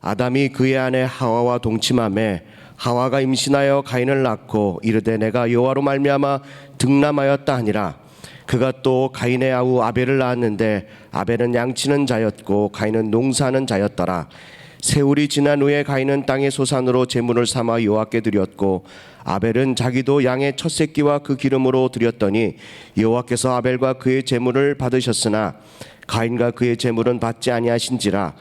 아담이 그의 아내 하와와 동침하매 하와가 임신하여 가인을 낳고 이르되 내가 여호와로 말미암아 득남하였다 하니라. 그가 또 가인의 아우 아벨을 낳았는데 아벨은 양치는 자였고 가인은 농사하는 자였더라. 세월이 지난 후에 가인은 땅의 소산으로 제물을 삼아 여호와께 드렸고 아벨은 자기도 양의 첫 새끼와 그 기름으로 드렸더니 여호와께서 아벨과 그의 제물을 받으셨으나 가인과 그의 제물은 받지 아니하신지라.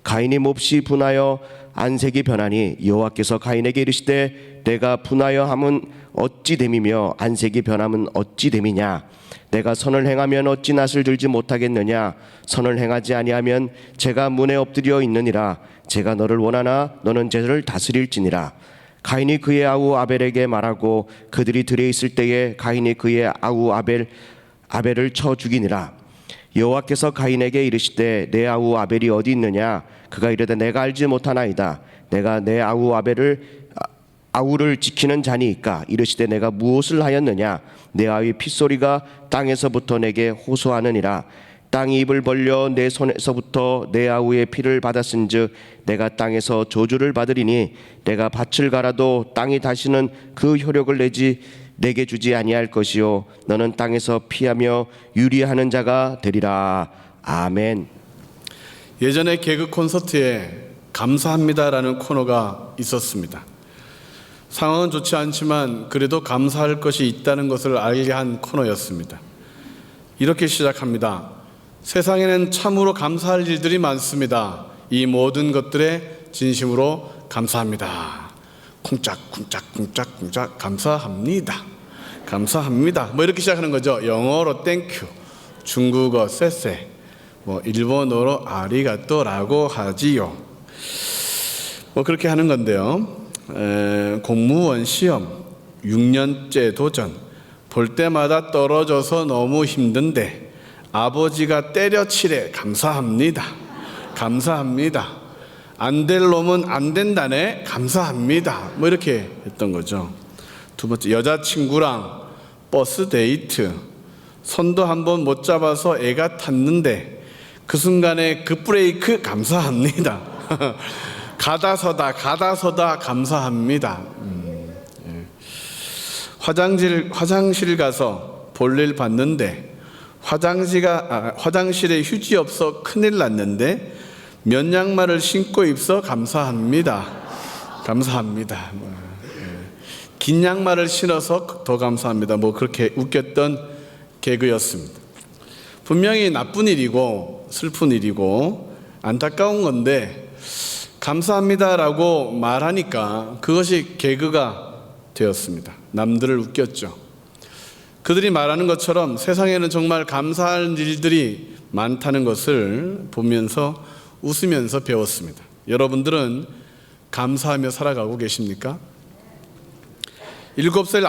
가인이 몹시 분하여 안색이 변하니 여호와께서 가인에게 이르시되 내가 분하여 함은 어찌 됨이며 안색이 변함은 어찌 됨이냐. 내가 선을 행하면 어찌 낫을 들지 못하겠느냐. 선을 행하지 아니하면 제가 문에 엎드려 있느니라. 제가 너를 원하나 너는 제를 다스릴지니라. 가인이 그의 아우 아벨에게 말하고 그들이 들에 있을 때에 가인이 그의 아우 아벨을 쳐 죽이니라. 여호와께서 가인에게 이르시되 내 아우 아벨이 어디 있느냐. 그가 이르되 내가 알지 못하나이다. 내가 내 아우 아우를 지키는 자니이까. 이르시되 내가 무엇을 하였느냐. 내 아우의 핏소리가 땅에서부터 내게 호소하느니라. 땅이 입을 벌려 내 손에서부터 내 아우의 피를 받았은즉 내가 땅에서 저주를 받으리니 내가 밭을 갈아도 땅이 다시는 그 효력을 내게 주지 아니할 것이요 너는 땅에서 피하며 유리하는 자가 되리라. 아멘. 예전에 개그 콘서트에 감사합니다라는 코너가 있었습니다. 상황은 좋지 않지만 그래도 감사할 것이 있다는 것을 알게 한 코너였습니다. 이렇게 시작합니다. 세상에는 참으로 감사할 일들이 많습니다. 이 모든 것들에 진심으로 감사합니다. 쿵짝쿵짝쿵짝쿵짝 감사합니다. 감사합니다. 뭐 이렇게 시작하는 거죠. 영어로 땡큐, 중국어 쎄쎄, 뭐 일본어로 아리가또라고 하지요. 뭐 그렇게 하는 건데요. 공무원 시험 6년째 도전, 볼 때마다 떨어져서 너무 힘든데 아버지가 때려치래 감사합니다. 감사합니다. 안 될 놈은 안 된다네 감사합니다. 뭐 이렇게 했던 거죠. 두 번째, 여자친구랑 버스 데이트, 손도 한번 못 잡아서 애가 탔는데 그 순간에 급브레이크 감사합니다. 가다 서다 감사합니다. 화장실 가서 볼일 봤는데 화장실에 휴지 없어 큰일 났는데 면 양말을 신고 입서 감사합니다. 감사합니다. 긴 양말을 신어서 더 감사합니다. 뭐 그렇게 웃겼던 개그였습니다. 분명히 나쁜 일이고 슬픈 일이고 안타까운 건데 감사합니다라고 말하니까 그것이 개그가 되었습니다. 남들을 웃겼죠. 그들이 말하는 것처럼 세상에는 정말 감사할 일들이 많다는 것을 보면서 웃으면서 배웠습니다. 여러분들은 감사하며 살아가고 계십니까? 7살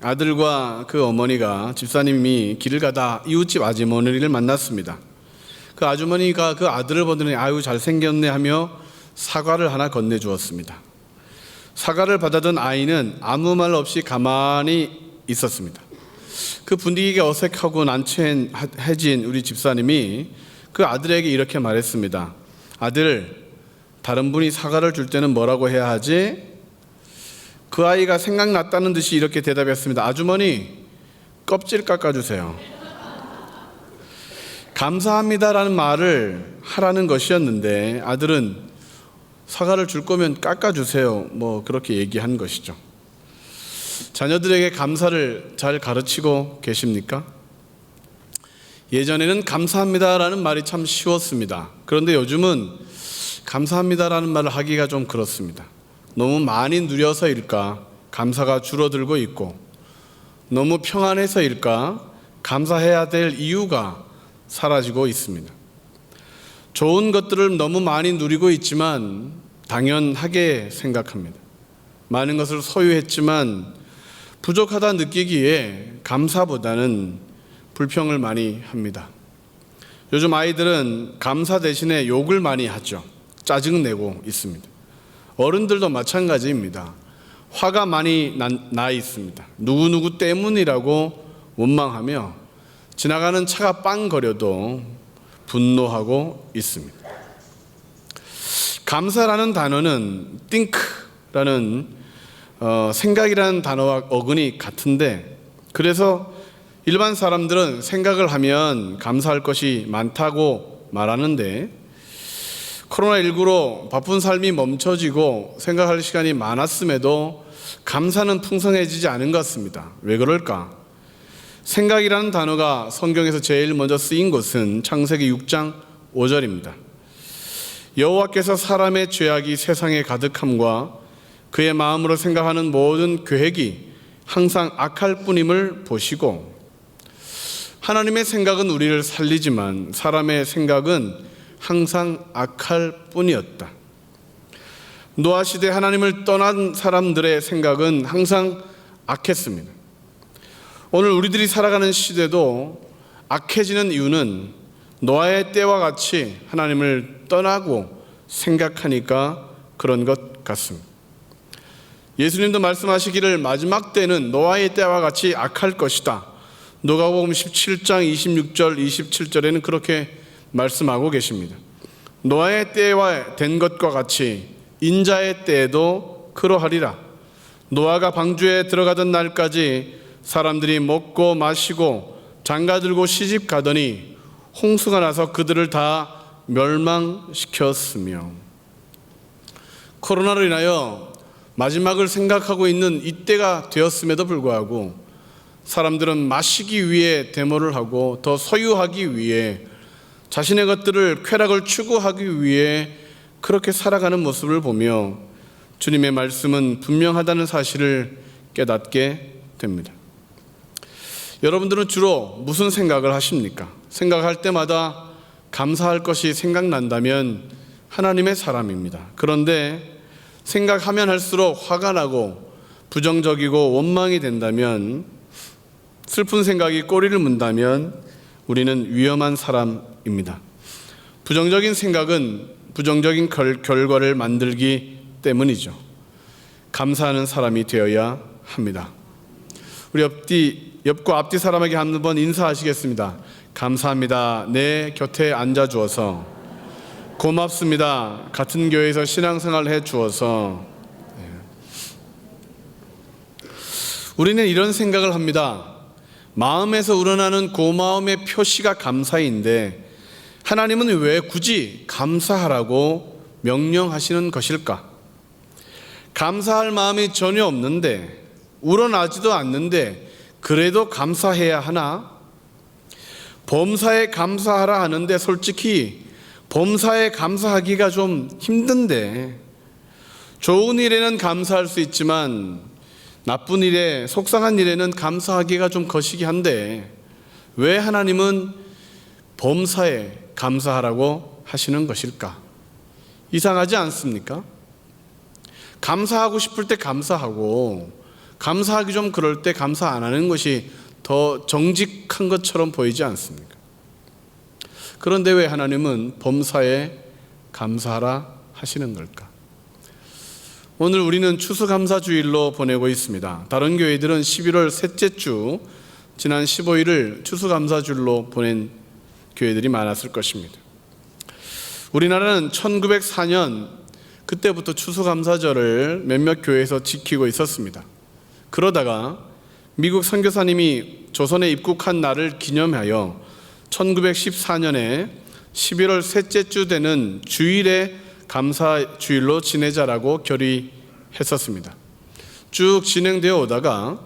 아들과 그 어머니가 집사님이 길을 가다 이웃집 아주머니를 만났습니다. 그 아주머니가 그 아들을 보더니 아유 잘생겼네 하며 사과를 하나 건네주었습니다. 사과를 받아든 아이는 아무 말 없이 가만히 있었습니다. 그 분위기가 어색하고 난처해진 우리 집사님이 그 아들에게 이렇게 말했습니다. 아들, 다른 분이 사과를 줄 때는 뭐라고 해야 하지? 그 아이가 생각났다는 듯이 이렇게 대답했습니다. 아주머니, 껍질 깎아주세요. 감사합니다라는 말을 하라는 것이었는데 아들은 사과를 줄 거면 깎아주세요. 뭐 그렇게 얘기한 것이죠. 자녀들에게 감사를 잘 가르치고 계십니까? 예전에는 감사합니다라는 말이 참 쉬웠습니다. 그런데 요즘은 감사합니다라는 말을 하기가 좀 그렇습니다. 너무 많이 누려서일까 감사가 줄어들고 있고 너무 평안해서일까 감사해야 될 이유가 사라지고 있습니다. 좋은 것들을 너무 많이 누리고 있지만 당연하게 생각합니다. 많은 것을 소유했지만 부족하다 느끼기에 감사보다는 불평을 많이 합니다. 요즘 아이들은 감사 대신에 욕을 많이 하죠. 짜증내고 있습니다. 어른들도 마찬가지입니다. 화가 많이 나 있습니다. 누구누구 때문이라고 원망하며 지나가는 차가 빵 거려도 분노하고 있습니다. 감사라는 단어는 think라는 생각이라는 단어와 어근이 같은데, 그래서 일반 사람들은 생각을 하면 감사할 것이 많다고 말하는데, 코로나19로 바쁜 삶이 멈춰지고 생각할 시간이 많았음에도 감사는 풍성해지지 않은 것 같습니다. 왜 그럴까? 생각이라는 단어가 성경에서 제일 먼저 쓰인 곳은 창세기 6장 5절입니다. 여호와께서 사람의 죄악이 세상에 가득함과 그의 마음으로 생각하는 모든 계획이 항상 악할 뿐임을 보시고, 하나님의 생각은 우리를 살리지만 사람의 생각은 항상 악할 뿐이었다. 노아 시대 하나님을 떠난 사람들의 생각은 항상 악했습니다. 오늘 우리들이 살아가는 시대도 악해지는 이유는 노아의 때와 같이 하나님을 떠나고 생각하니까 그런 것 같습니다. 예수님도 말씀하시기를 마지막 때는 노아의 때와 같이 악할 것이다. 누가복음 17장 26절 27절에는 그렇게 말씀하고 계십니다. 노아의 때와 된 것과 같이 인자의 때에도 그러하리라. 노아가 방주에 들어가던 날까지 사람들이 먹고 마시고 장가들고 시집 가더니 홍수가 나서 그들을 다 멸망시켰으며, 코로나로 인하여 마지막을 생각하고 있는 이때가 되었음에도 불구하고 사람들은 마시기 위해 데모를 하고 더 소유하기 위해 자신의 것들을 쾌락을 추구하기 위해 그렇게 살아가는 모습을 보며 주님의 말씀은 분명하다는 사실을 깨닫게 됩니다. 여러분들은 주로 무슨 생각을 하십니까? 생각할 때마다 감사할 것이 생각난다면 하나님의 사람입니다. 그런데 생각하면 할수록 화가 나고 부정적이고 원망이 된다면, 슬픈 생각이 꼬리를 문다면 우리는 위험한 사람입니다. 부정적인 생각은 부정적인 결과를 만들기 때문이죠. 감사하는 사람이 되어야 합니다. 우리 옆과 앞뒤 사람에게 한번 인사하시겠습니다. 감사합니다. 내 곁에 앉아주어서. 고맙습니다. 같은 교회에서 신앙생활 해주어서. 우리는 이런 생각을 합니다. 마음에서 우러나는 고마움의 표시가 감사인데 하나님은 왜 굳이 감사하라고 명령하시는 것일까? 감사할 마음이 전혀 없는데, 우러나지도 않는데 그래도 감사해야 하나? 범사에 감사하라 하는데 솔직히 범사에 감사하기가 좀 힘든데, 좋은 일에는 감사할 수 있지만 나쁜 일에, 속상한 일에는 감사하기가 좀 거시기 한데 왜 하나님은 범사에 감사하라고 하시는 것일까? 이상하지 않습니까? 감사하고 싶을 때 감사하고, 감사하기 좀 그럴 때 감사 안 하는 것이 더 정직한 것처럼 보이지 않습니까? 그런데 왜 하나님은 범사에 감사하라 하시는 걸까? 오늘 우리는 추수감사주일로 보내고 있습니다. 다른 교회들은 11월 셋째 주, 지난 15일을 추수감사주일로 보낸 교회들이 많았을 것입니다. 우리나라는 1904년 그때부터 추수감사절을 몇몇 교회에서 지키고 있었습니다. 그러다가 미국 선교사님이 조선에 입국한 날을 기념하여 1914년에 11월 셋째 주 되는 주일에 감사주일로 지내자라고 결의했었습니다. 쭉 진행되어 오다가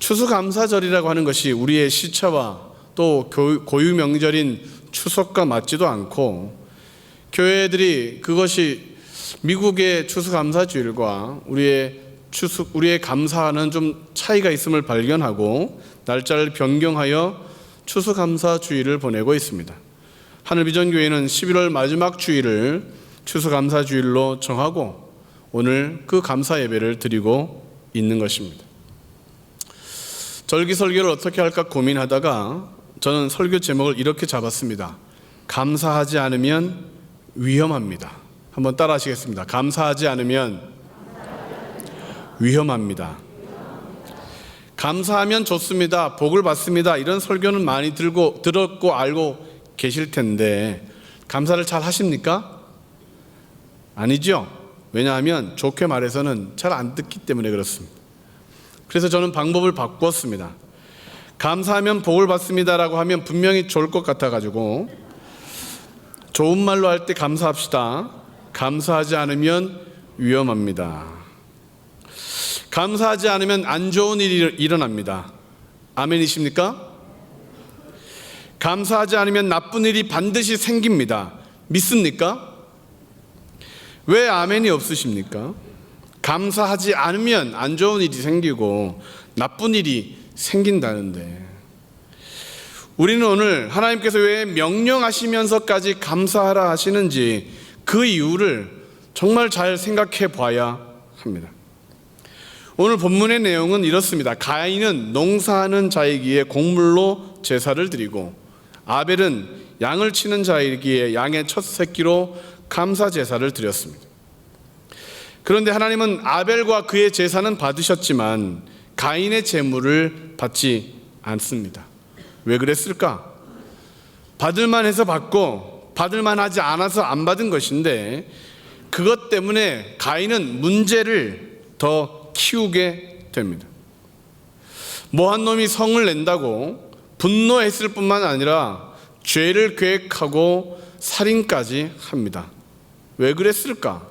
추수감사절이라고 하는 것이 우리의 시차와 또 고유 명절인 추석과 맞지도 않고, 교회들이 그것이 미국의 추수감사주일과 우리의 감사하는 좀 차이가 있음을 발견하고 날짜를 변경하여 추수감사주일을 보내고 있습니다. 하늘비전교회는 11월 마지막 주일을 추수감사주일로 정하고 오늘 그 감사 예배를 드리고 있는 것입니다. 절기설교를 어떻게 할까 고민하다가 저는 설교 제목을 이렇게 잡았습니다. 감사하지 않으면 위험합니다. 한번 따라 하시겠습니다. 감사하지 않으면 위험합니다. 감사하면 좋습니다. 복을 받습니다. 이런 설교는 많이 들었고 알고 계실 텐데 감사를 잘 하십니까? 아니죠. 왜냐하면 좋게 말해서는 잘 안 듣기 때문에 그렇습니다. 그래서 저는 방법을 바꿨습니다. 감사하면 복을 받습니다라고 하면 분명히 좋을 것 같아가지고 좋은 말로 할 때 감사합시다. 감사하지 않으면 위험합니다. 감사하지 않으면 안 좋은 일이 일어납니다. 아멘이십니까? 감사하지 않으면 나쁜 일이 반드시 생깁니다. 믿습니까? 왜 아멘이 없으십니까? 감사하지 않으면 안 좋은 일이 생기고 나쁜 일이 생긴다는데, 우리는 오늘 하나님께서 왜 명령하시면서까지 감사하라 하시는지 그 이유를 정말 잘 생각해 봐야 합니다. 오늘 본문의 내용은 이렇습니다. 가인은 농사하는 자이기에 곡물로 제사를 드리고, 아벨은 양을 치는 자이기에 양의 첫 새끼로 감사 제사를 드렸습니다. 그런데 하나님은 아벨과 그의 제사는 받으셨지만 가인의 제물을 받지 않습니다. 왜 그랬을까? 받을만 해서 받고 받을만 하지 않아서 안 받은 것인데, 그것 때문에 가인은 문제를 더 키우게 됩니다. 뭐한 놈이 성을 낸다고 분노했을 뿐만 아니라 죄를 계획하고 살인까지 합니다. 왜 그랬을까?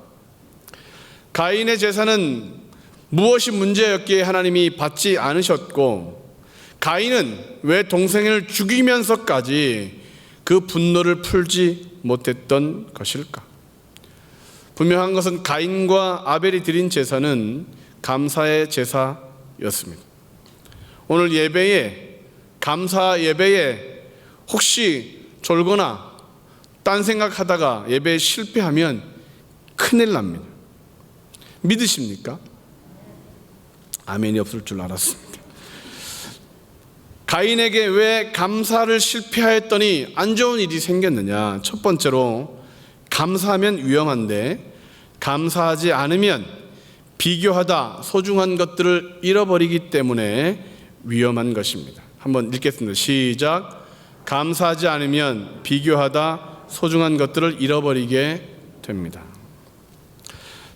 가인의 제사는 무엇이 문제였기에 하나님이 받지 않으셨고, 가인은 왜 동생을 죽이면서까지 그 분노를 풀지 못했던 것일까? 분명한 것은 가인과 아벨이 드린 제사는 감사의 제사였습니다. 오늘 예배에, 감사 예배에 혹시 졸거나 딴 생각하다가 예배에 실패하면 큰일 납니다. 믿으십니까? 아멘이 없을 줄 알았습니다. 가인에게 왜 감사를 실패하였더니 안 좋은 일이 생겼느냐? 첫 번째로, 감사하면 위험한데 감사하지 않으면 비교하다 소중한 것들을 잃어버리기 때문에 위험한 것입니다. 한번 읽겠습니다. 시작. 감사하지 않으면 비교하다 소중한 것들을 잃어버리게 됩니다.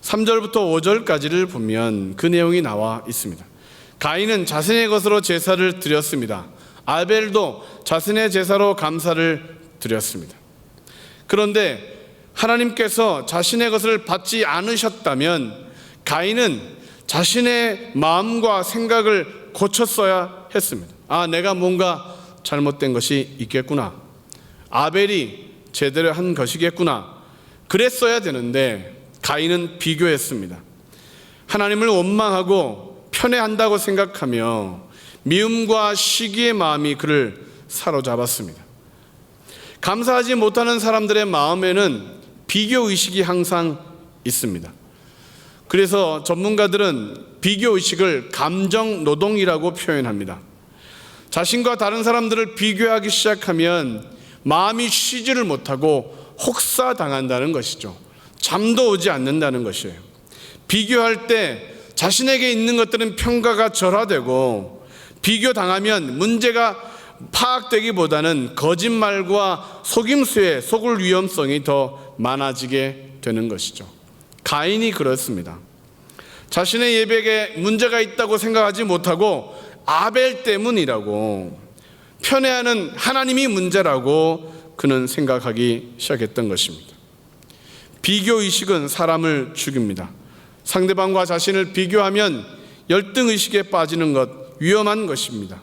3절부터 5절까지를 보면 그 내용이 나와 있습니다. 가인은 자신의 것으로 제사를 드렸습니다. 아벨도 자신의 제사로 감사를 드렸습니다. 그런데 하나님께서 자신의 것을 받지 않으셨다면 가인은 자신의 마음과 생각을 고쳤어야 했습니다. 아, 내가 뭔가 잘못된 것이 있겠구나. 아벨이 제대로 한 것이겠구나. 그랬어야 되는데 가인은 비교했습니다. 하나님을 원망하고 편애한다고 생각하며 미움과 시기의 마음이 그를 사로잡았습니다. 감사하지 못하는 사람들의 마음에는 비교의식이 항상 있습니다. 그래서 전문가들은 비교의식을 감정노동이라고 표현합니다. 자신과 다른 사람들을 비교하기 시작하면 마음이 쉬지를 못하고 혹사당한다는 것이죠. 잠도 오지 않는다는 것이에요. 비교할 때 자신에게 있는 것들은 평가가 절하되고, 비교당하면 문제가 파악되기보다는 거짓말과 속임수에 속을 위험성이 더 많아지게 되는 것이죠. 가인이 그렇습니다. 자신의 예배에 문제가 있다고 생각하지 못하고 아벨 때문이라고, 편애하는 하나님이 문제라고 그는 생각하기 시작했던 것입니다. 비교의식은 사람을 죽입니다. 상대방과 자신을 비교하면 열등의식에 빠지는 것, 위험한 것입니다.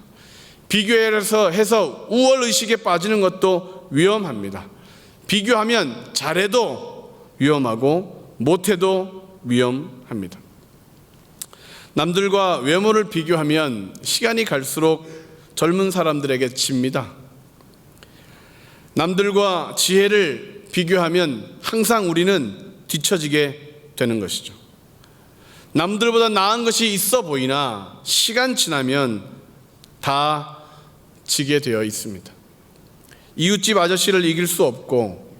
비교해서 우월의식에 빠지는 것도 위험합니다. 비교하면 잘해도 위험하고 못해도 위험합니다. 남들과 외모를 비교하면 시간이 갈수록 젊은 사람들에게 집니다. 남들과 지혜를 비교하면 항상 우리는 뒤처지게 되는 것이죠. 남들보다 나은 것이 있어 보이나 시간 지나면 다 지게 되어 있습니다. 이웃집 아저씨를 이길 수 없고,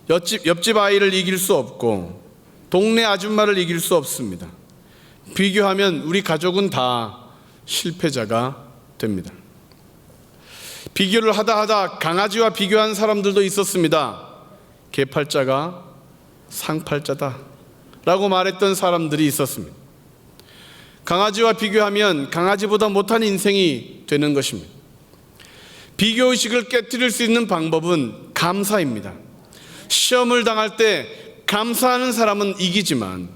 옆집 아이를 이길 수 없고, 동네 아줌마를 이길 수 없습니다. 비교하면 우리 가족은 다 실패자가 됩니다. 비교를 하다 강아지와 비교한 사람들도 있었습니다. 개팔자가 상팔자다 라고 말했던 사람들이 있었습니다. 강아지와 비교하면 강아지보다 못한 인생이 되는 것입니다. 비교의식을 깨뜨릴 수 있는 방법은 감사입니다. 시험을 당할 때 감사하는 사람은 이기지만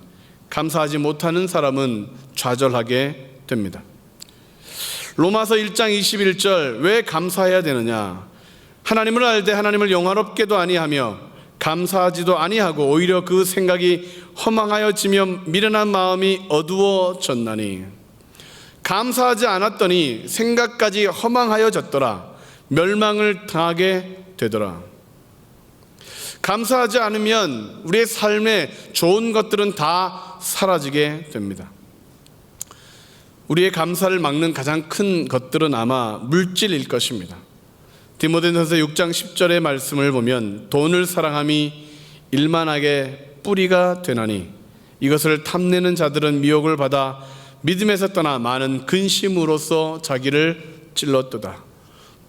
감사하지 못하는 사람은 좌절하게 됩니다. 로마서 1장 21절, 왜 감사해야 되느냐? 하나님을 알되 하나님을 영화롭게도 아니하며 감사하지도 아니하고 오히려 그 생각이 허망하여지며 미련한 마음이 어두워졌나니. 감사하지 않았더니 생각까지 허망하여졌더라. 멸망을 당하게 되더라. 감사하지 않으면 우리의 삶에 좋은 것들은 다 사라지게 됩니다. 우리의 감사를 막는 가장 큰 것들은 아마 물질일 것입니다. 디모데전서 6장 10절의 말씀을 보면 돈을 사랑함이 일만하게 뿌리가 되나니 이것을 탐내는 자들은 미혹을 받아 믿음에서 떠나 많은 근심으로써 자기를 찔렀도다.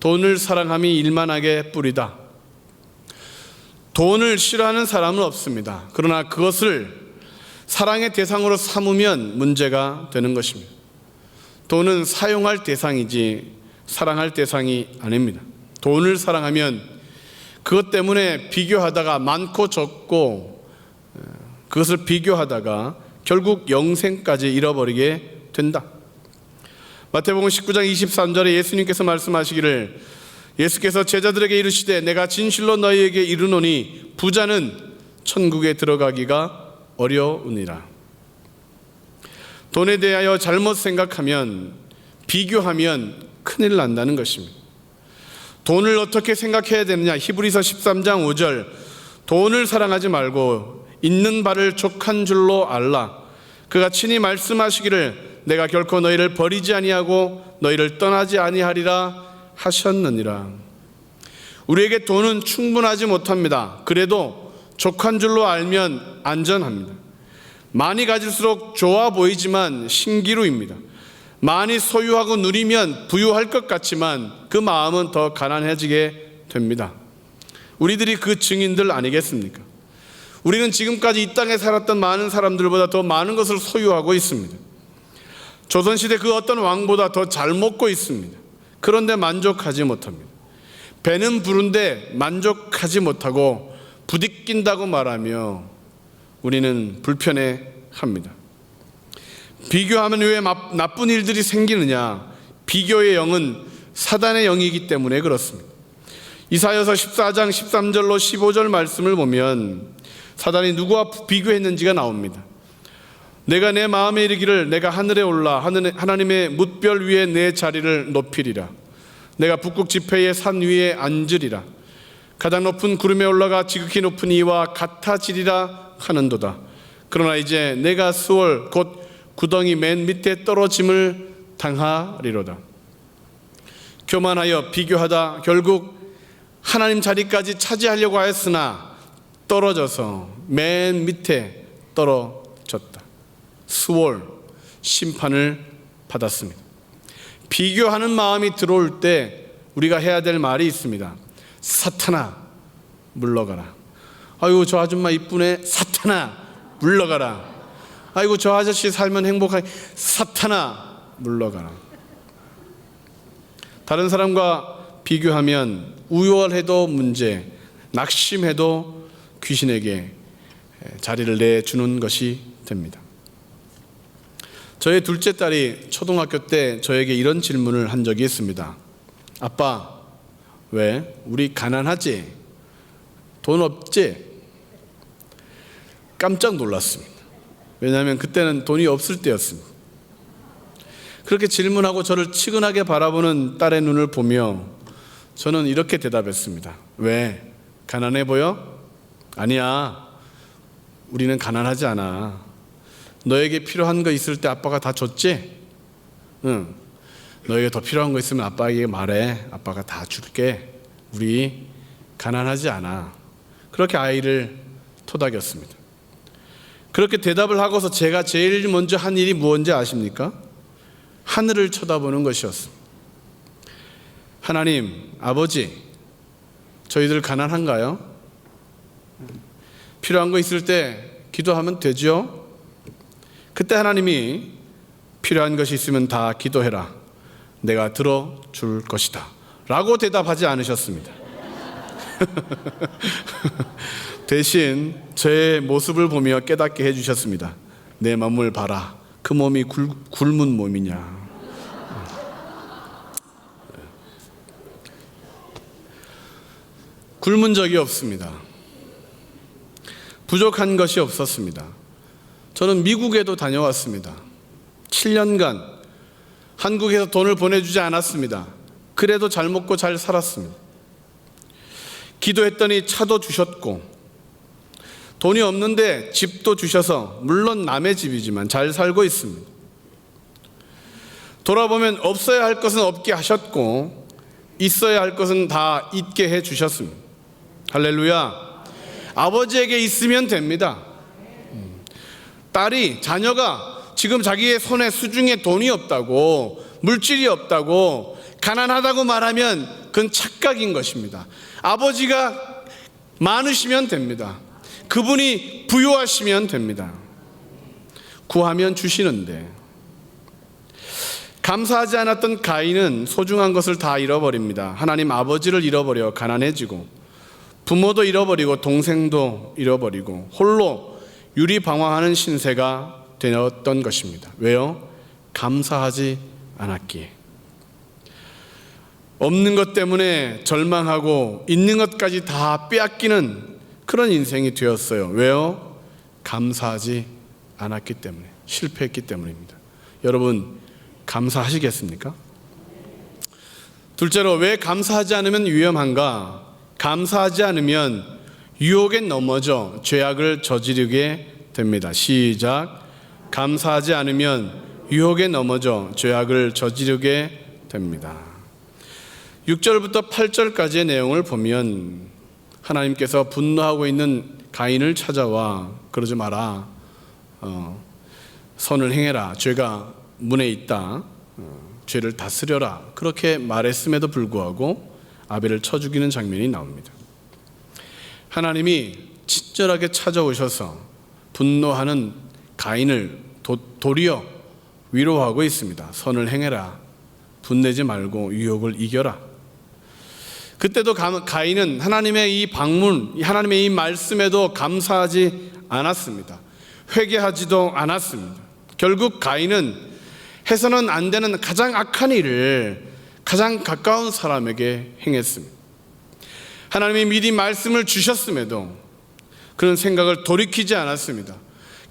돈을 사랑함이 일만하게 뿌리다. 돈을 싫어하는 사람은 없습니다. 그러나 그것을 사랑의 대상으로 삼으면 문제가 되는 것입니다. 돈은 사용할 대상이지 사랑할 대상이 아닙니다. 돈을 사랑하면 그것 때문에 비교하다가 많고 적고 그것을 비교하다가 결국 영생까지 잃어버리게 된다. 마태복음 19장 23절에 예수님께서 말씀하시기를, 예수께서 제자들에게 이르시되 내가 진실로 너희에게 이르노니 부자는 천국에 들어가기가 어려우니라. 돈에 대하여 잘못 생각하면, 비교하면 큰일 난다는 것입니다. 돈을 어떻게 생각해야 되느냐? 히브리서 13장 5절, 돈을 사랑하지 말고 있는 바를 족한 줄로 알라. 그가 친히 말씀하시기를 내가 결코 너희를 버리지 아니하고 너희를 떠나지 아니하리라 하셨느니라. 우리에게 돈은 충분하지 못합니다. 그래도 족한 줄로 알면 안전합니다. 많이 가질수록 좋아 보이지만 신기루입니다. 많이 소유하고 누리면 부유할 것 같지만 그 마음은 더 가난해지게 됩니다. 우리들이 그 증인들 아니겠습니까? 우리는 지금까지 이 땅에 살았던 많은 사람들보다 더 많은 것을 소유하고 있습니다. 조선시대 그 어떤 왕보다 더 잘 먹고 있습니다. 그런데 만족하지 못합니다. 배는 부른데 만족하지 못하고 부딪힌다고 말하며 우리는 불편해합니다. 비교하면 왜 나쁜 일들이 생기느냐? 비교의 영은 사단의 영이기 때문에 그렇습니다. 이사야서 14장 13절로 15절 말씀을 보면 사단이 누구와 비교했는지가 나옵니다. 내가 내 마음에 이르기를 내가 하늘에 올라 하나님의 뭇별 위에 내 자리를 높이리라. 내가 북극 지폐의 산 위에 앉으리라. 가장 높은 구름에 올라가 지극히 높은 이와 같아지리라 하는도다. 그러나 이제 내가 수월 곧 구덩이 맨 밑에 떨어짐을 당하리로다. 교만하여 비교하다 결국 하나님 자리까지 차지하려고 하였으나 떨어져서 맨 밑에 떨어졌다. 수월 심판을 받았습니다. 비교하는 마음이 들어올 때 우리가 해야 될 말이 있습니다. 사탄아 물러가라. 아이고 저 아줌마 이쁘네. 사탄아 물러가라. 아이고 저 아저씨 살면 행복하게. 사탄아 물러가라. 다른 사람과 비교하면 우월해도 문제, 낙심해도 귀신에게 자리를 내주는 것이 됩니다. 저의 둘째 딸이 초등학교 때 저에게 이런 질문을 한 적이 있습니다. 아빠, 왜? 우리 가난하지? 돈 없지? 깜짝 놀랐습니다. 왜냐하면 그때는 돈이 없을 때였습니다. 그렇게 질문하고 저를 치근하게 바라보는 딸의 눈을 보며 저는 이렇게 대답했습니다. 왜? 가난해 보여? 아니야. 우리는 가난하지 않아. 너에게 필요한 거 있을 때 아빠가 다 줬지? 응. 너에게 더 필요한 거 있으면 아빠에게 말해. 아빠가 다 줄게. 우리 가난하지 않아. 그렇게 아이를 토닥였습니다. 그렇게 대답을 하고서 제가 제일 먼저 한 일이 무엇인지 아십니까? 하늘을 쳐다보는 것이었습니다. 하나님, 아버지, 저희들 가난한가요? 필요한 거 있을 때 기도하면 되죠. 그때 하나님이 필요한 것이 있으면 다 기도해라, 내가 들어줄 것이다 라고 대답하지 않으셨습니다. 대신 제 모습을 보며 깨닫게 해주셨습니다. 내 몸을 봐라, 그 몸이 굶은 몸이냐. 굶은 적이 없습니다. 부족한 것이 없었습니다. 저는 미국에도 다녀왔습니다. 7년간 한국에서 돈을 보내주지 않았습니다. 그래도 잘 먹고 잘 살았습니다. 기도했더니 차도 주셨고, 돈이 없는데 집도 주셔서, 물론 남의 집이지만 잘 살고 있습니다. 돌아보면 없어야 할 것은 없게 하셨고, 있어야 할 것은 다 있게 해 주셨습니다. 할렐루야. 아버지에게 있으면 됩니다. 딸이, 자녀가 지금 자기의 손에 수중에 돈이 없다고, 물질이 없다고, 가난하다고 말하면 그건 착각인 것입니다. 아버지가 많으시면 됩니다. 그분이 부유하시면 됩니다. 구하면 주시는데, 감사하지 않았던 가인은 소중한 것을 다 잃어버립니다. 하나님 아버지를 잃어버려 가난해지고, 부모도 잃어버리고, 동생도 잃어버리고, 홀로 유리방황하는 신세가 되었던 것입니다. 왜요? 감사하지 않았기에. 없는 것 때문에 절망하고 있는 것까지 다 빼앗기는 그런 인생이 되었어요. 왜요? 감사하지 않았기 때문에, 실패했기 때문입니다. 여러분, 감사하시겠습니까? 둘째로, 왜 감사하지 않으면 위험한가? 감사하지 않으면 유혹에 넘어져 죄악을 저지르게 됩니다. 시작. 감사하지 않으면 유혹에 넘어져 죄악을 저지르게 됩니다. 6절부터 8절까지의 내용을 보면 하나님께서 분노하고 있는 가인을 찾아와 그러지 마라, 선을 행해라, 죄가 문에 있다, 죄를 다스려라, 그렇게 말했음에도 불구하고 아벨을 쳐 죽이는 장면이 나옵니다. 하나님이 친절하게 찾아오셔서 분노하는 가인을 도리어 위로하고 있습니다. 선을 행해라, 분내지 말고 유혹을 이겨라. 그때도 가인은 하나님의 이 방문, 하나님의 이 말씀에도 감사하지 않았습니다. 회개하지도 않았습니다. 결국 가인은 해서는 안 되는 가장 악한 일을 가장 가까운 사람에게 행했습니다. 하나님이 미리 말씀을 주셨음에도 그런 생각을 돌이키지 않았습니다.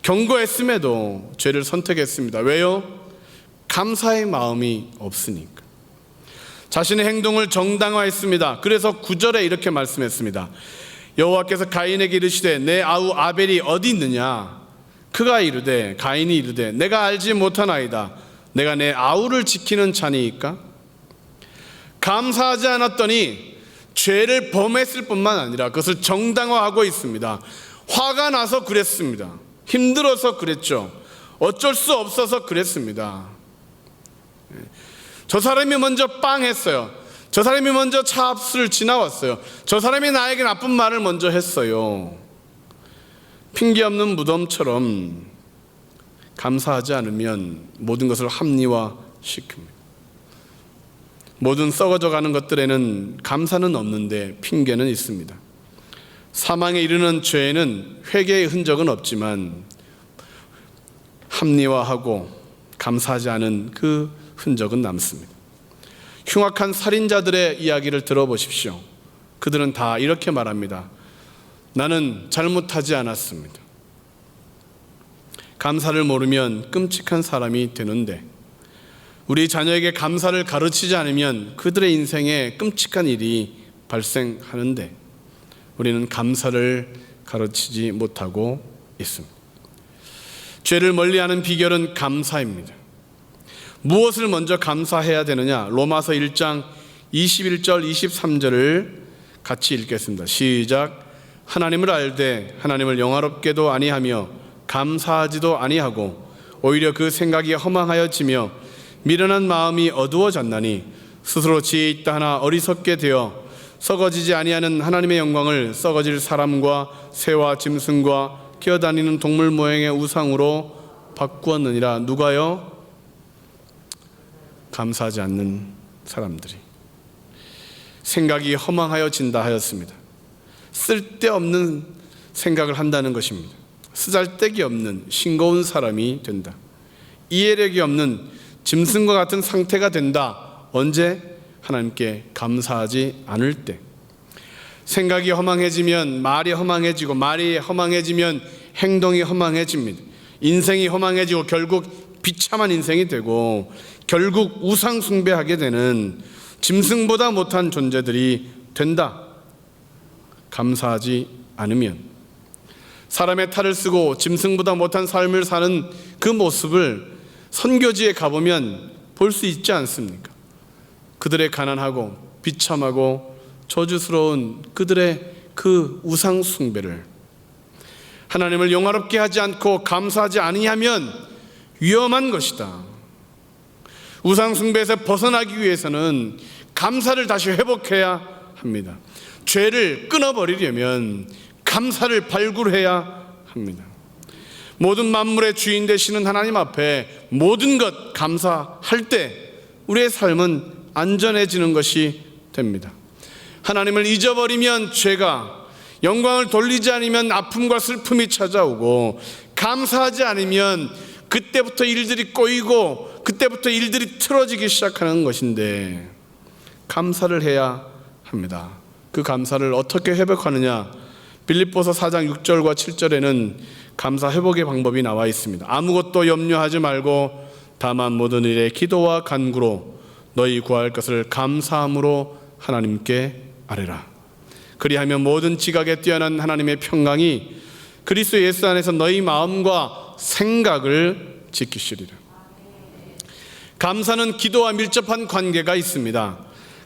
경고했음에도 죄를 선택했습니다. 왜요? 감사의 마음이 없으니까. 자신의 행동을 정당화했습니다. 그래서 9절에 이렇게 말씀했습니다. 여호와께서 가인에게 이르시되 내 아우 아벨이 어디 있느냐? 그가 이르되, 가인이 이르되, 내가 알지 못하나이다. 내가 내 아우를 지키는 자니이까? 감사하지 않았더니 죄를 범했을 뿐만 아니라 그것을 정당화하고 있습니다. 화가 나서 그랬습니다. 힘들어서 그랬죠. 어쩔 수 없어서 그랬습니다. 저 사람이 먼저 빵 했어요. 저 사람이 먼저 차 앞을 지나왔어요. 저 사람이 나에게 나쁜 말을 먼저 했어요. 핑계 없는 무덤처럼 감사하지 않으면 모든 것을 합리화시킵니다. 모든 썩어져 가는 것들에는 감사는 없는데 핑계는 있습니다. 사망에 이르는 죄에는 회개의 흔적은 없지만 합리화하고 감사하지 않은 그 흔적은 남습니다. 흉악한 살인자들의 이야기를 들어보십시오. 그들은 다 이렇게 말합니다. 나는 잘못하지 않았습니다. 감사를 모르면 끔찍한 사람이 되는데, 우리 자녀에게 감사를 가르치지 않으면 그들의 인생에 끔찍한 일이 발생하는데 우리는 감사를 가르치지 못하고 있습니다. 죄를 멀리하는 비결은 감사입니다. 무엇을 먼저 감사해야 되느냐? 로마서 1장 21절 23절을 같이 읽겠습니다. 시작. 하나님을 알되 하나님을 영화롭게도 아니하며 감사하지도 아니하고 오히려 그 생각이 허망하여지며 미련한 마음이 어두워졌나니 스스로 지혜 있다 하나 어리석게 되어 썩어지지 아니하는 하나님의 영광을 썩어질 사람과 새와 짐승과 기어다니는 동물 모양의 우상으로 바꾸었느니라. 누가요? 감사하지 않는 사람들이. 생각이 허망하여진다 하였습니다. 쓸데없는 생각을 한다는 것입니다. 쓰잘데기 없는 싱거운 사람이 된다. 이해력이 없는 짐승과 같은 상태가 된다. 언제? 하나님께 감사하지 않을 때. 생각이 허망해지면 말이 허망해지고, 말이 허망해지면 행동이 허망해집니다. 인생이 허망해지고 결국 비참한 인생이 되고, 결국 우상 숭배하게 되는 짐승보다 못한 존재들이 된다. 감사하지 않으면. 사람의 탈을 쓰고 짐승보다 못한 삶을 사는 그 모습을 선교지에 가보면 볼 수 있지 않습니까? 그들의 가난하고 비참하고 저주스러운 그들의 그 우상 숭배를, 하나님을 영화롭게 하지 않고 감사하지 아니하면 위험한 것이다. 우상 숭배에서 벗어나기 위해서는 감사를 다시 회복해야 합니다. 죄를 끊어버리려면 감사를 발굴해야 합니다. 모든 만물의 주인 되시는 하나님 앞에 모든 것 감사할 때 우리의 삶은 안전해지는 것이 됩니다. 하나님을 잊어버리면 죄가, 영광을 돌리지 않으면 아픔과 슬픔이 찾아오고, 감사하지 않으면 그때부터 일들이 꼬이고 그때부터 일들이 틀어지기 시작하는 것인데, 감사를 해야 합니다. 그 감사를 어떻게 회복하느냐? 빌립보서 4장 6절과 7절에는 감사 회복의 방법이 나와 있습니다. 아무것도 염려하지 말고 다만 모든 일에 기도와 간구로 너희 구할 것을 감사함으로 하나님께 아뢰라. 그리하면 모든 지각에 뛰어난 하나님의 평강이 그리스도 예수 안에서 너희 마음과 생각을 지키시리라. 감사는 기도와 밀접한 관계가 있습니다.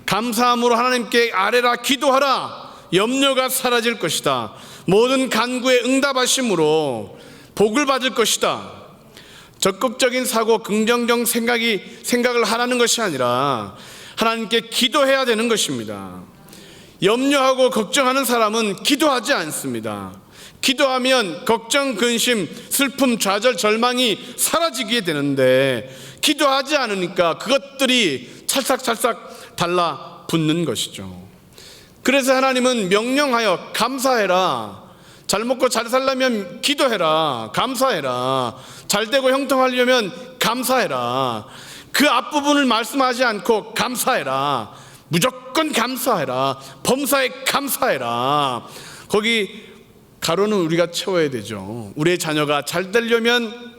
감사함으로 하나님께 아뢰라, 기도하라. 염려가 사라질 것이다. 모든 간구에 응답하심으로 복을 받을 것이다. 적극적인 사고, 긍정적 생각을 하라는 것이 아니라 하나님께 기도해야 되는 것입니다. 염려하고 걱정하는 사람은 기도하지 않습니다. 기도하면 걱정, 근심, 슬픔, 좌절, 절망이 사라지게 되는데, 기도하지 않으니까 그것들이 찰싹찰싹 달라붙는 것이죠. 그래서 하나님은 명령하여 감사해라. 잘 먹고 잘 살려면 기도해라. 감사해라. 잘 되고 형통하려면 감사해라. 그 앞부분을 말씀하지 않고 감사해라. 무조건 감사해라. 범사에 감사해라. 거기 가로는 우리가 채워야 되죠. 우리의 자녀가 잘 되려면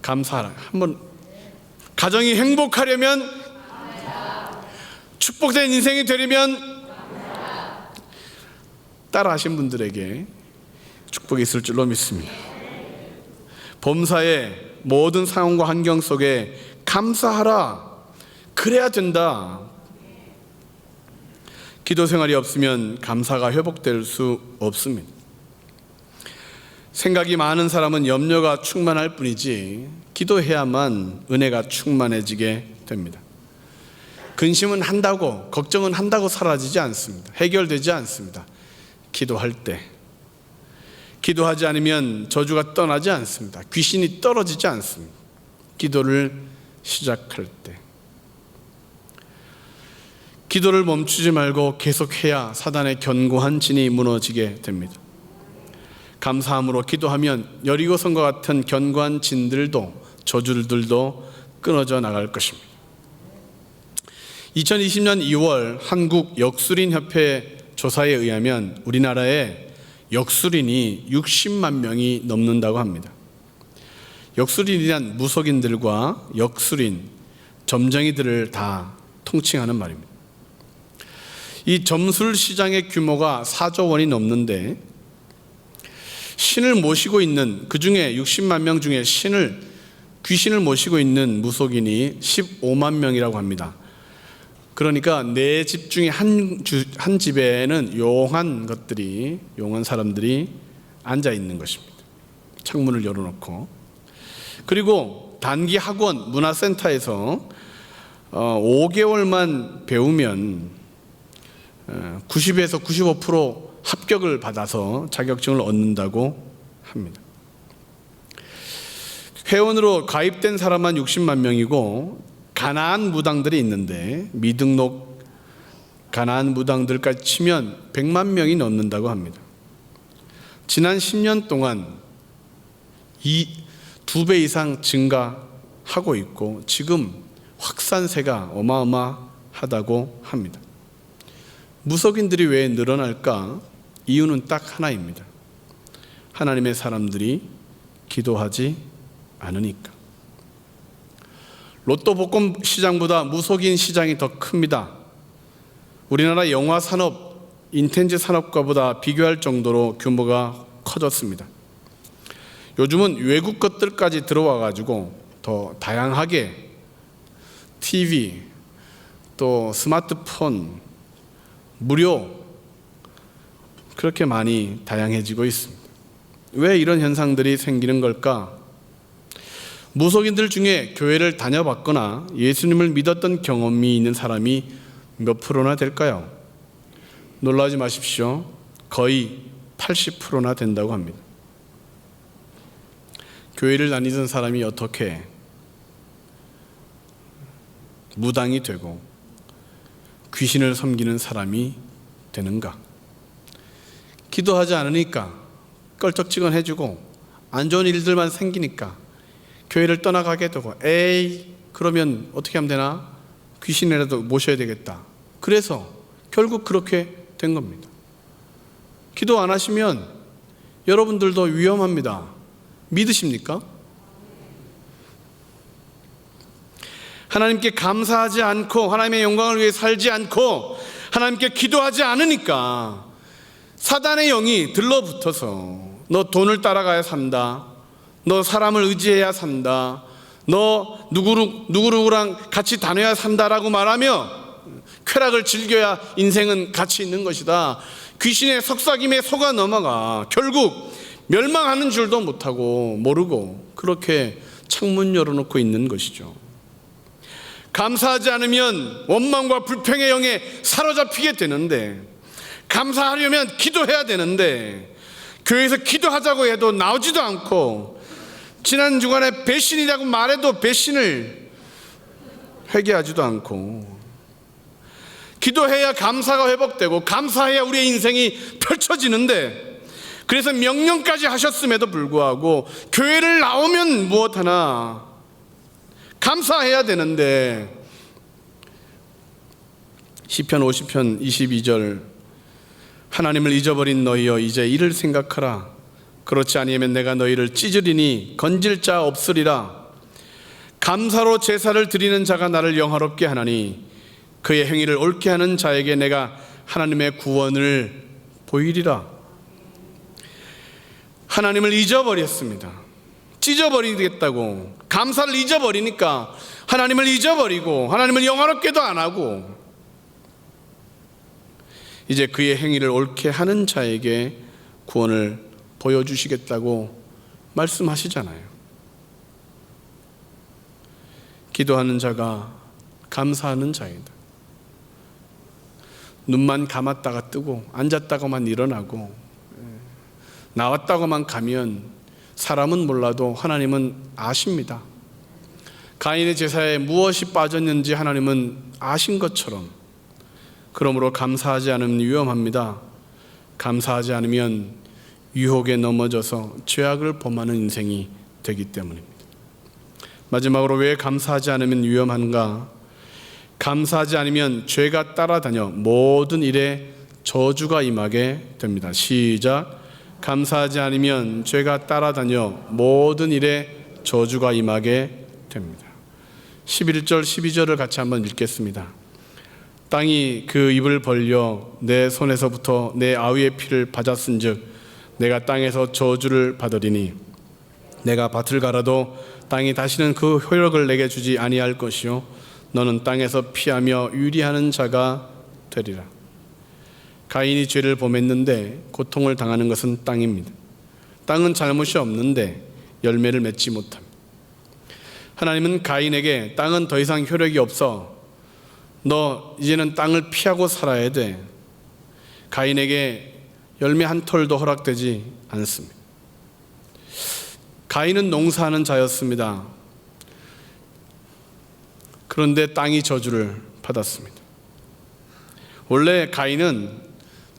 감사하라. 한번 가정이 행복하려면, 축복된 인생이 되려면, 따라하신 분들에게 축복이 있을 줄로 믿습니다. 범사의 모든 상황과 환경 속에 감사하라. 그래야 된다. 기도 생활이 없으면 감사가 회복될 수 없습니다. 생각이 많은 사람은 염려가 충만할 뿐이지 기도해야만 은혜가 충만해지게 됩니다. 근심은 한다고, 걱정은 한다고 사라지지 않습니다. 해결되지 않습니다. 기도할 때. 기도하지 않으면 저주가 떠나지 않습니다. 귀신이 떨어지지 않습니다. 기도를 시작할 때. 기도를 멈추지 말고 계속해야 사단의 견고한 진이 무너지게 됩니다. 감사함으로 기도하면 여리고성과 같은 견고한 진들도, 저주들도 끊어져 나갈 것입니다. 2020년 2월 한국 역술인협회 조사에 의하면 우리나라에 역술인이 60만 명이 넘는다고 합니다. 역술인이란 무속인들과 역술인, 점쟁이들을 다 통칭하는 말입니다. 이 점술 시장의 규모가 4조 원이 넘는데, 신을 모시고 있는, 그 중에 60만 명 중에 귀신을 모시고 있는 무속인이 15만 명이라고 합니다. 그러니까 4집 중에 한 집에는 용한 사람들이 앉아 있는 것입니다. 창문을 열어놓고. 그리고 단기 학원, 문화센터에서 5개월만 배우면 90에서 95% 합격을 받아서 자격증을 얻는다고 합니다. 회원으로 가입된 사람만 60만 명이고 가나안 무당들이 있는데 미등록 가나안 무당들까지 치면 100만 명이 넘는다고 합니다. 지난 10년 동안 2배 이상 증가하고 있고 지금 확산세가 어마어마하다고 합니다. 무속인들이 왜 늘어날까? 이유는 딱 하나입니다. 하나님의 사람들이 기도하지 않으니까. 로또 복권 시장보다 무속인 시장이 더 큽니다. 우리나라 영화 산업, 인텐즈 산업과보다 비교할 정도로 규모가 커졌습니다. 요즘은 외국 것들까지 들어와 가지고 더 다양하게 TV, 또 스마트폰, 무료 그렇게 많이 다양해지고 있습니다. 왜 이런 현상들이 생기는 걸까? 무속인들 중에 교회를 다녀봤거나 예수님을 믿었던 경험이 있는 사람이 몇 프로나 될까요? 놀라지 마십시오. 거의 80%나 된다고 합니다. 교회를 다니던 사람이 어떻게 무당이 되고 귀신을 섬기는 사람이 되는가? 기도하지 않으니까 껄쩍지근해지고 안 좋은 일들만 생기니까 교회를 떠나가게 되고 에이 그러면 어떻게 하면 되나? 귀신이라도 모셔야 되겠다. 그래서 결국 그렇게 된 겁니다. 기도 안 하시면 여러분들도 위험합니다. 믿으십니까? 하나님께 감사하지 않고 하나님의 영광을 위해 살지 않고 하나님께 기도하지 않으니까 사단의 영이 들러붙어서 너 돈을 따라가야 산다. 너 사람을 의지해야 산다. 너 누구누구랑 같이 다녀야 산다라고 말하며 쾌락을 즐겨야 인생은 가치 있는 것이다. 귀신의 속삭임에 속아 넘어가 결국 멸망하는 줄도 못하고 모르고 그렇게 창문 열어놓고 있는 것이죠. 감사하지 않으면 원망과 불평의 영에 사로잡히게 되는데 감사하려면 기도해야 되는데 교회에서 기도하자고 해도 나오지도 않고 지난 주간에 배신이라고 말해도 배신을 회개하지도 않고 기도해야 감사가 회복되고 감사해야 우리의 인생이 펼쳐지는데 그래서 명령까지 하셨음에도 불구하고 교회를 나오면 무엇하나 감사해야 되는데 시편 50편 22절 하나님을 잊어버린 너희여 이제 이를 생각하라. 그렇지 아니하면 내가 너희를 찢으리니 건질 자 없으리라. 감사로 제사를 드리는 자가 나를 영화롭게 하나니 그의 행위를 옳게 하는 자에게 내가 하나님의 구원을 보이리라. 하나님을 잊어버렸습니다. 찢어버리겠다고 감사를 잊어버리니까 하나님을 잊어버리고 하나님을 영화롭게도 안 하고 이제 그의 행위를 옳게 하는 자에게 구원을 보여주시겠다고 말씀하시잖아요. 기도하는 자가 감사하는 자이다. 눈만 감았다가 뜨고 앉았다가만 일어나고 나왔다가만 가면 사람은 몰라도 하나님은 아십니다. 가인의 제사에 무엇이 빠졌는지 하나님은 아신 것처럼 그러므로 감사하지 않으면 위험합니다. 감사하지 않으면 유혹에 넘어져서 죄악을 범하는 인생이 되기 때문입니다. 마지막으로 왜 감사하지 않으면 위험한가? 감사하지 않으면 죄가 따라다녀 모든 일에 저주가 임하게 됩니다. 시작. 감사하지 않으면 죄가 따라다녀 모든 일에 저주가 임하게 됩니다. 11절 12절을 같이 한번 읽겠습니다. 땅이 그 입을 벌려 내 손에서부터 내 아우의 피를 받았은즉 내가 땅에서 저주를 받으리니 내가 밭을 갈아도 땅이 다시는 그 효력을 내게 주지 아니할 것이요 너는 땅에서 피하며 유리하는 자가 되리라. 가인이 죄를 범했는데 고통을 당하는 것은 땅입니다. 땅은 잘못이 없는데 열매를 맺지 못합니다. 하나님은 가인에게 땅은 더 이상 효력이 없어 너 이제는 땅을 피하고 살아야 돼. 가인에게 열매 한 톨도 허락되지 않습니다. 가인은 농사하는 자였습니다. 그런데 땅이 저주를 받았습니다. 원래 가인은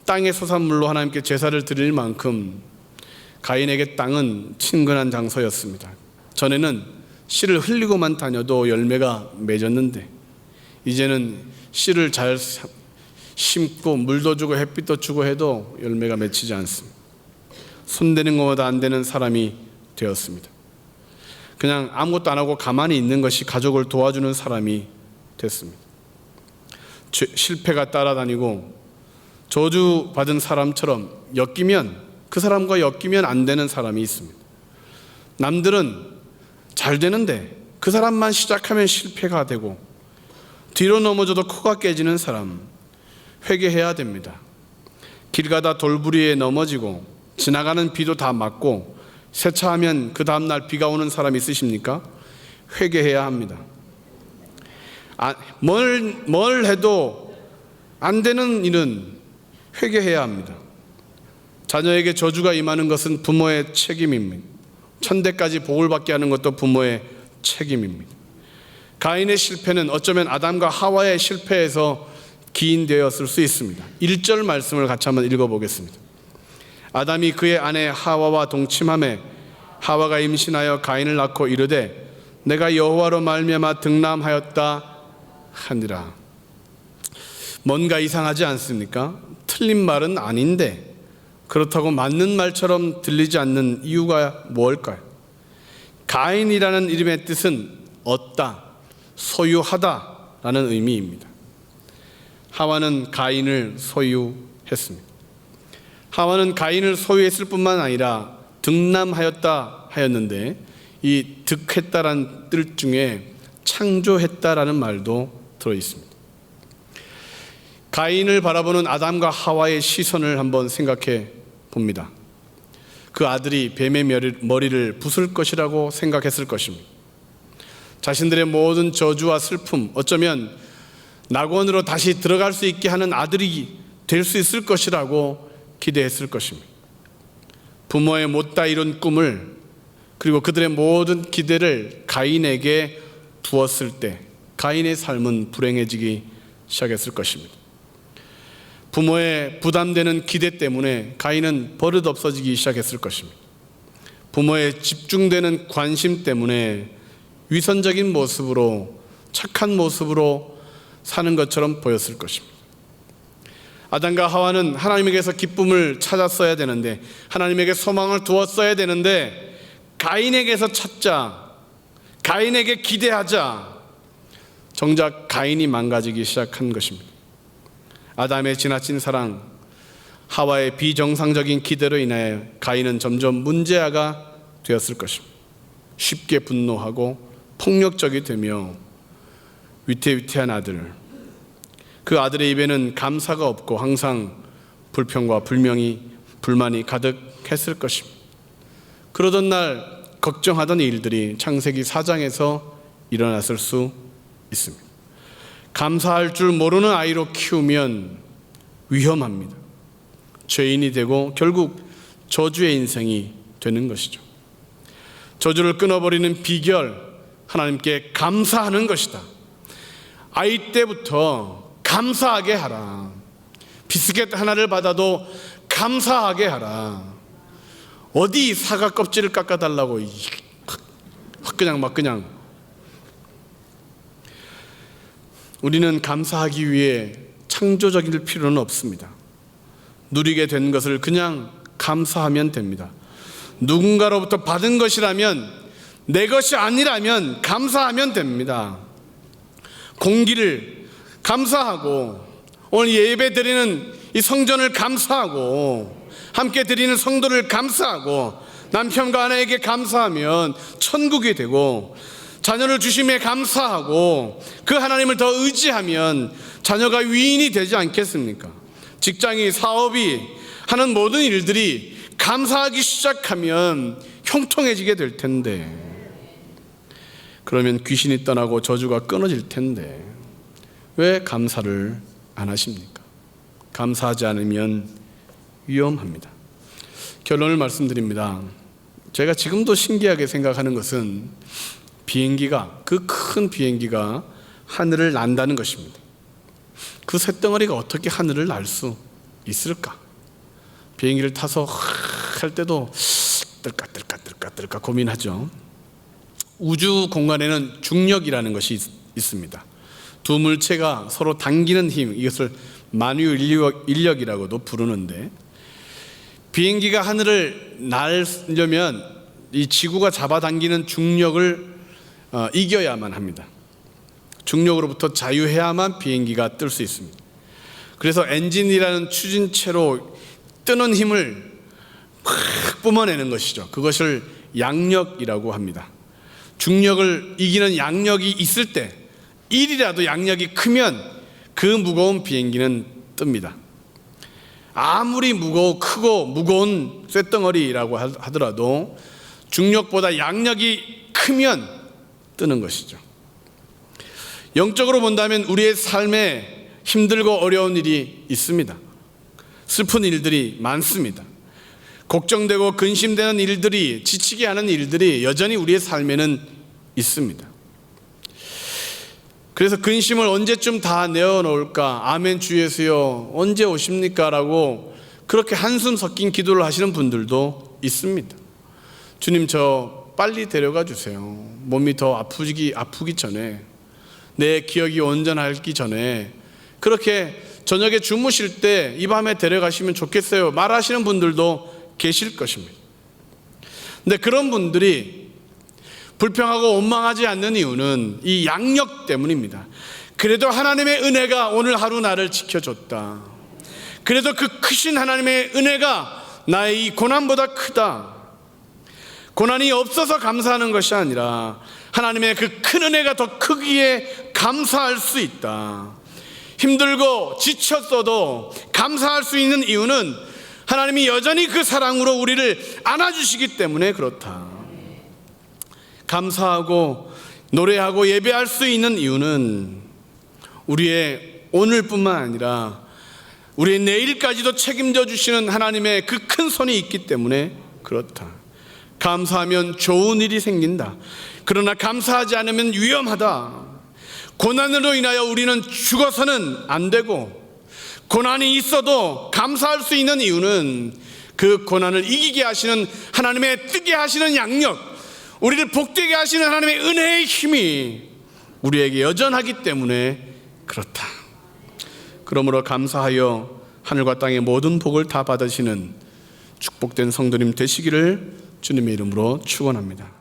땅의 소산물로 하나님께 제사를 드릴 만큼 가인에게 땅은 친근한 장소였습니다. 전에는 씨를 흘리고만 다녀도 열매가 맺었는데 이제는 씨를 잘 심고 물도 주고 햇빛도 주고 해도 열매가 맺히지 않습니다. 손대는 것보다 안 되는 사람이 되었습니다. 그냥 아무것도 안 하고 가만히 있는 것이 가족을 도와주는 사람이 됐습니다. 실패가 따라다니고 저주받은 사람처럼 그 사람과 엮이면 안 되는 사람이 있습니다. 남들은 잘 되는데 그 사람만 시작하면 실패가 되고 뒤로 넘어져도 코가 깨지는 사람, 회개해야 됩니다. 길 가다 돌부리에 넘어지고 지나가는 비도 다 맞고 세차하면 그 다음날 비가 오는 사람 있으십니까? 회개해야 합니다. 뭘 해도 안 되는 일은 회개해야 합니다. 자녀에게 저주가 임하는 것은 부모의 책임입니다. 천대까지 복을 받게 하는 것도 부모의 책임입니다. 가인의 실패는 어쩌면 아담과 하와의 실패에서 기인되었을 수 있습니다. 1절 말씀을 같이 한번 읽어보겠습니다. 아담이 그의 아내 하와와 동침하매 하와가 임신하여 가인을 낳고 이르되 내가 여호와로 말미암아 득남하였다 하니라. 뭔가 이상하지 않습니까? 틀린 말은 아닌데 그렇다고 맞는 말처럼 들리지 않는 이유가 뭘까요? 가인이라는 이름의 뜻은 얻다, 소유하다라는 의미입니다. 하와는 가인을 소유했습니다. 하와는 가인을 소유했을 뿐만 아니라 득남하였다 하였는데 이 득했다라는 뜻 중에 창조했다라는 말도 들어있습니다. 가인을 바라보는 아담과 하와의 시선을 한번 생각해 봅니다. 그 아들이 뱀의 머리를 부술 것이라고 생각했을 것입니다. 자신들의 모든 저주와 슬픔, 어쩌면 낙원으로 다시 들어갈 수 있게 하는 아들이 될 수 있을 것이라고 기대했을 것입니다. 부모의 못다 이룬 꿈을 그리고 그들의 모든 기대를 가인에게 두었을 때 가인의 삶은 불행해지기 시작했을 것입니다. 부모의 부담되는 기대 때문에 가인은 버릇 없어지기 시작했을 것입니다. 부모의 집중되는 관심 때문에 위선적인 모습으로 착한 모습으로 사는 것처럼 보였을 것입니다. 아담과 하와는 하나님에게서 기쁨을 찾았어야 되는데 하나님에게 소망을 두었어야 되는데 가인에게서 찾자, 가인에게 기대하자, 정작 가인이 망가지기 시작한 것입니다. 아담의 지나친 사랑, 하와의 비정상적인 기대로 인하여 가인은 점점 문제아가 되었을 것입니다. 쉽게 분노하고 폭력적이 되며 위태위태한 아들, 그 아들의 입에는 감사가 없고 항상 불평과 불만이 가득했을 것입니다. 그러던 날 걱정하던 일들이 창세기 4장에서 일어났을 수 있습니다. 감사할 줄 모르는 아이로 키우면 위험합니다. 죄인이 되고 결국 저주의 인생이 되는 것이죠. 저주를 끊어버리는 비결, 하나님께 감사하는 것이다. 아이 때부터 감사하게 하라. 비스켓 하나를 받아도 감사하게 하라. 어디 사과 껍질을 깎아달라고 그냥 우리는 감사하기 위해 창조적일 필요는 없습니다. 누리게 된 것을 그냥 감사하면 됩니다. 누군가로부터 받은 것이라면, 내 것이 아니라면 감사하면 됩니다. 공기를 감사하고, 오늘 예배 드리는 이 성전을 감사하고, 함께 드리는 성도를 감사하고, 남편과 아내에게 감사하면 천국이 되고, 자녀를 주심에 감사하고 그 하나님을 더 의지하면 자녀가 위인이 되지 않겠습니까? 직장이, 사업이, 하는 모든 일들이 감사하기 시작하면 형통해지게 될 텐데, 그러면 귀신이 떠나고 저주가 끊어질 텐데 왜 감사를 안 하십니까? 감사하지 않으면 위험합니다. 결론을 말씀드립니다. 제가 지금도 신기하게 생각하는 것은 비행기가, 그 큰 비행기가 하늘을 난다는 것입니다. 그 쇳덩어리가 어떻게 하늘을 날 수 있을까? 비행기를 타서 할 때도 뜰까 고민하죠. 우주 공간에는 중력이라는 것이 있습니다. 두 물체가 서로 당기는 힘, 이것을 만유 인력이라고도 부르는데, 비행기가 하늘을 날려면 이 지구가 잡아당기는 중력을 이겨야만 합니다. 중력으로부터 자유해야만 비행기가 뜰 수 있습니다. 그래서 엔진이라는 추진체로 뜨는 힘을 팍 뿜어내는 것이죠. 그것을 양력이라고 합니다. 중력을 이기는 양력이 있을 때, 1이라도 양력이 크면 그 무거운 비행기는 뜹니다. 아무리 크고 무거운 쇳덩어리라고 하더라도 중력보다 양력이 크면 뜨는 것이죠. 영적으로 본다면 우리의 삶에 힘들고 어려운 일이 있습니다. 슬픈 일들이 많습니다. 걱정되고 근심되는 일들이, 지치게 하는 일들이 여전히 우리의 삶에는 있습니다. 그래서 근심을 언제쯤 다 내어놓을까? 아멘 주 예수여 언제 오십니까? 라고 그렇게 한숨 섞인 기도를 하시는 분들도 있습니다. 주님, 저 빨리 데려가 주세요. 몸이 더 아프기 전에, 내 기억이 온전하기 전에, 그렇게 저녁에 주무실 때 이 밤에 데려가시면 좋겠어요 말하시는 분들도 계실 것입니다. 근데 그런 분들이 불평하고 원망하지 않는 이유는 이 양력 때문입니다. 그래도 하나님의 은혜가 오늘 하루 나를 지켜줬다. 그래도 그 크신 하나님의 은혜가 나의 이 고난보다 크다. 고난이 없어서 감사하는 것이 아니라 하나님의 그 큰 은혜가 더 크기에 감사할 수 있다. 힘들고 지쳤어도 감사할 수 있는 이유는 하나님이 여전히 그 사랑으로 우리를 안아주시기 때문에 그렇다. 감사하고 노래하고 예배할 수 있는 이유는 우리의 오늘뿐만 아니라 우리의 내일까지도 책임져 주시는 하나님의 그 큰 손이 있기 때문에 그렇다. 감사하면 좋은 일이 생긴다. 그러나 감사하지 않으면 위험하다. 고난으로 인하여 우리는 죽어서는 안 되고, 고난이 있어도 감사할 수 있는 이유는 그 고난을 이기게 하시는 하나님의 뜨게 하시는 양력, 우리를 복되게 하시는 하나님의 은혜의 힘이 우리에게 여전하기 때문에 그렇다. 그러므로 감사하여 하늘과 땅의 모든 복을 다 받으시는 축복된 성도님 되시기를 주님의 이름으로 축원합니다.